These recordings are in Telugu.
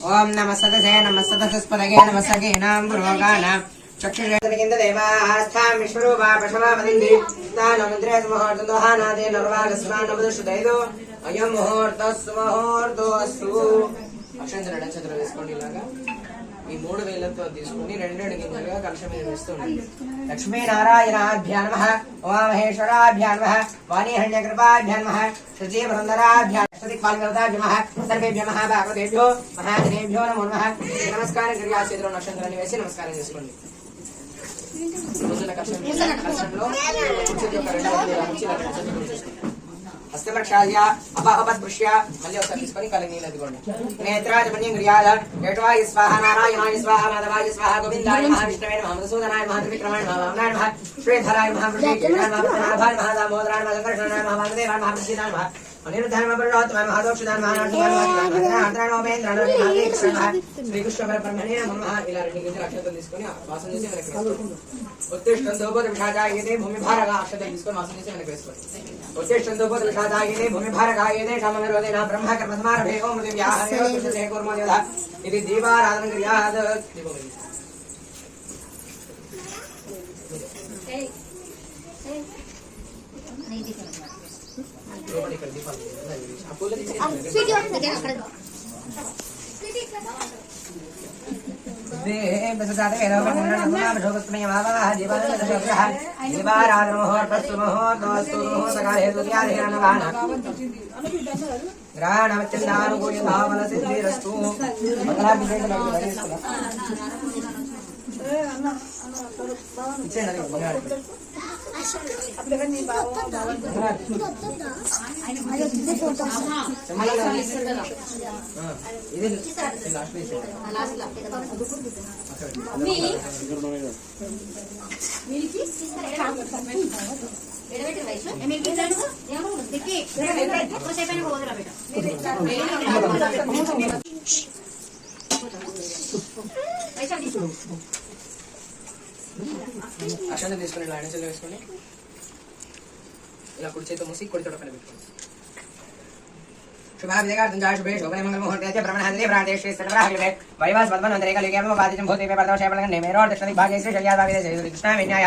ओम नमः सदसे नमः सदसस्पदगे नमः सगेनां पुरोगानां चक्षुषेन्द्रकिन्द देवास्थां विश्वरूपा पशवा वदन्ति तानमुद्रे मुहूर्तदोहानादे नर्वागस्मानवदुषुदैदो अयं मुहूर्तस्సు అక్షంతర నక్షత్రం వేసుకోండి. ఇలాగా ఈ మూడు వేలతో తీసుకుని రెండు గింజలుగా కలశం మీద వేస్తుండండి. లక్ష్మీనారాయణాభ్యా నమః, ఉమామహేశ్వరాభ్యా నమః, వాణీహరణ్యకృపాభ్యా నమః, శుచీవృందరాభ్యా శ్రుతిపాల్గవతాభ్య నమః, సర్వేభ్యో మహాభాగవతేభ్యో మహాజనేభ్యో నమో నమః. నమస్కారం క్రియా చేతిలో నక్షత్రాన్ని వేసి నమస్కారం చేసుకోండి. కలశంలో హస్తప్రక్షాళ్య అపహపద్భృష్య మళ్ళీ ఒకసారి తీసుకొని కలిగి నీళ్ళదిగోండి. నేత్రాజమన్యం క్రియాద ఏట్వాయ స్వాహ నారాయణాయ స్వాహ మాధవాయ స్వాహ గోవిందాయ మహా విష్ణవే నమః మధుసూదనాయ మహా త్రివిక్రమాయ మహా వామనాయ మహా శ్రీధరాయ మహా వృషేకాయ మహా పద్మనాభాయ మహా దామోదరాయ మహా సంకర్షణాయ మహా వాసుదేవాయ మహా ప్రసిద్ధాయ మహా అనిరుద్ధాయ పరుణోత్తమాయ మహా దోక్షదాయ మహా శ్రీకృష్ణ పరబ్రహ్మణే నమః. ఇలా రెండు గింజలు అక్షతలు తీసుకొని వాసన చేసి వెనక్కి వేసుకోండి. ఉత్తిష్టందోపదవిషాదాయతే భూమిభారగా అక్షతలు తీసుకొని వాసన చేసి వెనక్కి వేసుకోండి. ఉత్తిష్టందోపదవిషాదాయతే భూమిభారగాయతే క్షమనిరోధేన బ్రహ్మ కర్మ సమారభే ఓం మృతివ్యాహే కూర్మోదేవః ఇది దీపారాధన క్రియాద. గ్రహణమత్యందానుకూలసిద్ధిరస్తు. అక్షంత తీసుకుని ఇలా అణిచలు వేసుకొని ఇలా కుడి చేతితో మూసి కుడి తోట పైన పెట్టుకోండి. శుభాభిదేగార్థం శుభే శోభనే మంగళ ముహూర్తే బ్రహ్మణాదే ప్రాణేశ్వరే సర్వరాహ్యే వైవాస్ పద్మనంతరేకలికేమ బాధితం భూతే పరదోషేపలగన్ నేమేరో దక్షిణ భాగే శ్రీ శయ్యాదావిదే శ్రీ కృష్ణ విన్యాయ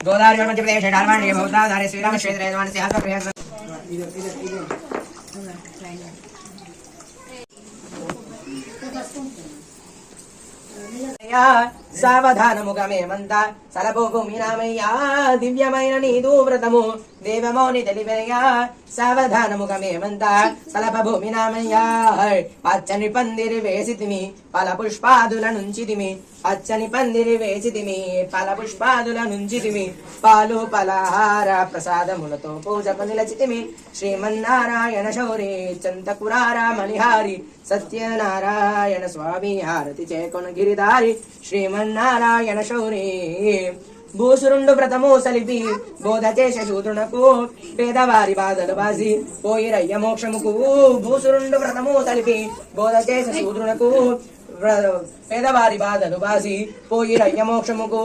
గోదావరి మధ్యప్రదేశ్ ఢాల్వాణి భౌతాధారే శ్రీరామ క్షేత్రే యజమానసి హాస్య సావధానముగమేమంత సలభో భూమినామయ్యా దివ్యమైన నీదు వ్రతము దేవమౌని తెలివయ్యా సావధానముగమేమంత సలభ భూమినామయ్యా పచ్చని పందిరి వేసితిమి పల పుష్పాదుల నుంచితిమి పచ్చని పందిరి వేసితిమి పల పుష్పాదుల నుంచితిమి పాలు పలహార ప్రసాదములతో పూజకు నిలచితిమి శ్రీమన్నారాయణ శౌరి చంతకురార మణిహారి సత్యనారాయణ స్వామి హారతి చేకొన గిరిదారి శ్రీమన్నారాయణ శౌరి భూసురుండు వ్రతము సలిపి బోధ చేసే శూద్రునకు పేదవారి బాధలు బాసి పోయిరయ్య మోక్షముకు భూసురుండు వ్రతము సలిపి బోధ చేసే శూద్రునకు పేదవారి బాధలు బాసి పోయిరయ్య మోక్షముకు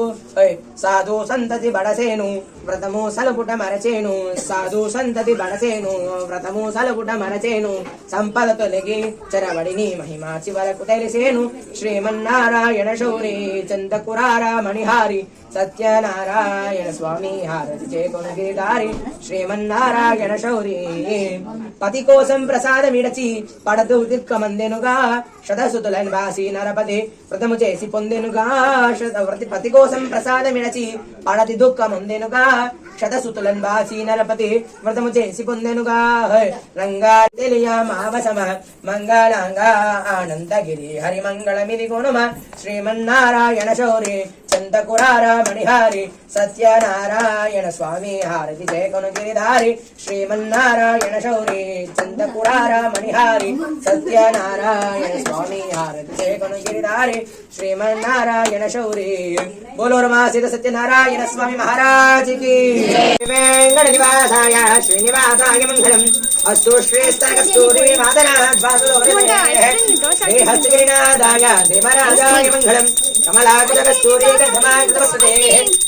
సాధు సంతతి బడసేను వ్రతము సలుపుట మరచేను సాధు సంతతి బడసేను వ్రతము సలుపుట మరచేను సంపద తొలగి చరవడిని మహిమా చివరకు తెలిసేను శ్రీమన్నారాయణ శౌరి చందకురార మణిహారి సత్యనారాయణ స్వామి హారతి చేకొన గిరిదారి శ్రీమన్నారాయణ శౌరి పతి కోసం ప్రసాదమిడచి పడతూ దిక్కమందెనుగా శతసుతులని బాసి నరపతి వ్రతము చేసి పొందెనుగా పతి కోసం ప్రసాదమిడచి పడతి దుఃఖముందెనుగా శతసుతులన్ బాసి నరపతి వ్రతము చేసి పొందెనుగా రంగా తెలియ మావసమ మంగళంగా ఆనందగిరి హరిమంగళమిది గుణమ శ్రీమన్నారాయణ శౌరి చందకురార మణిహారి సత్యనారాయణ స్వామి హారతి చేకొను గిరిధారి శ్రీమన్నారాయణ శౌరి చందకురార మణిహారి సత్యనారాయణ స్వామి హారతి చేకొను గిరిధారి శ్రీమన్నారాయణ శౌరి బోలో రమాసిత సత్యనారాయణ స్వామి మహారాజ్ కి వెంకట నివాసాయ శ్రీనివాసాయ మంగళం అస్తు శ్రేష్టకస్తూరి హస్తగిరినాథాయ దేవరాజాయ మంగళం కమలాకులకస్తూరి గర్భమాగతవసతే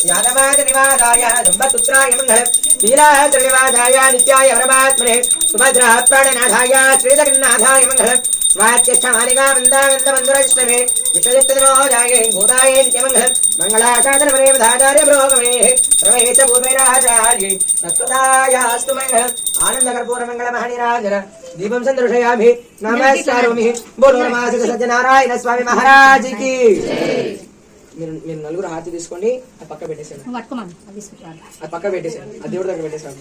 యాదవాద నివాసాయ దంబపుత్రాయ మంగళం లీలాత్రినివాసాయ నిత్యాయ పరమాత్మనే సుభద్రా ప్రాణనాథాయ శ్రీజగన్నాథాయ మంగళం వాచ్యమాలికా వృందావంత మందురష్టమే విశ్వజిత్తనోజాయే గోదాయే నిత్యమంగళం మంగళాశాసన పరేమధాచార్య బ్రోగమే ప్రవేశ భూపైరాచార్యే తత్వదాయాస్తు మంగళం ఆనందకర్పూర మంగళ మహనిరాజన దీపం సందర్శయామి నమస్కారోమి బోలో నమాసిక సత్యనారాయణ స్వామి మహారాజుకి. మీరు నలుగురు హారతి తీసుకోండి, అది పక్క పెట్టేసాను, అది పక్క పెట్టేసాను, అది దేవుడి దగ్గర పెట్టేసాను.